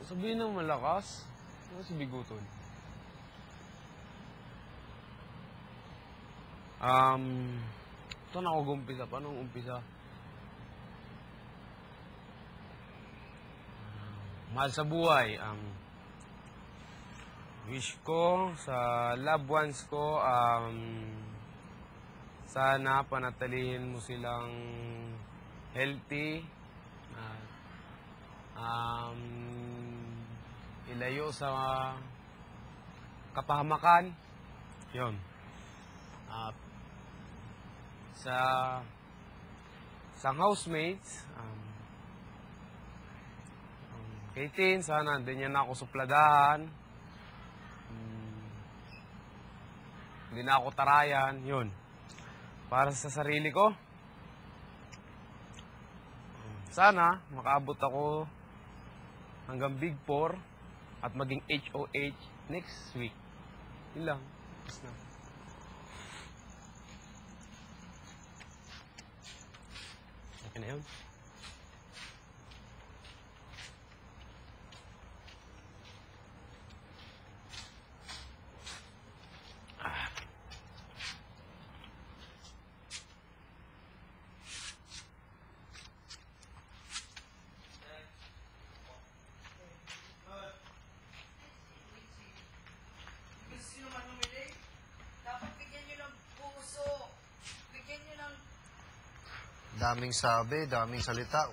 Sabihin ng malakas. Ano si Biguton? Saan ako gumpisa? Paano umpisa? Mahal sa buhay. Wish ko sa loved ones ko, sana panatilihin mo silang healthy. Ilayo sa kapahamakan. Yun. Sa housemates, kay Tin, sana hindi niya na ako supladahan. Hindi na ako tarayan. Yun. Para sa sarili ko, sana makaabot ako hanggang Big 4 at maging HOH next week. Yun lang. Tapos na. Okay na yun. Daming sabi, daming salita.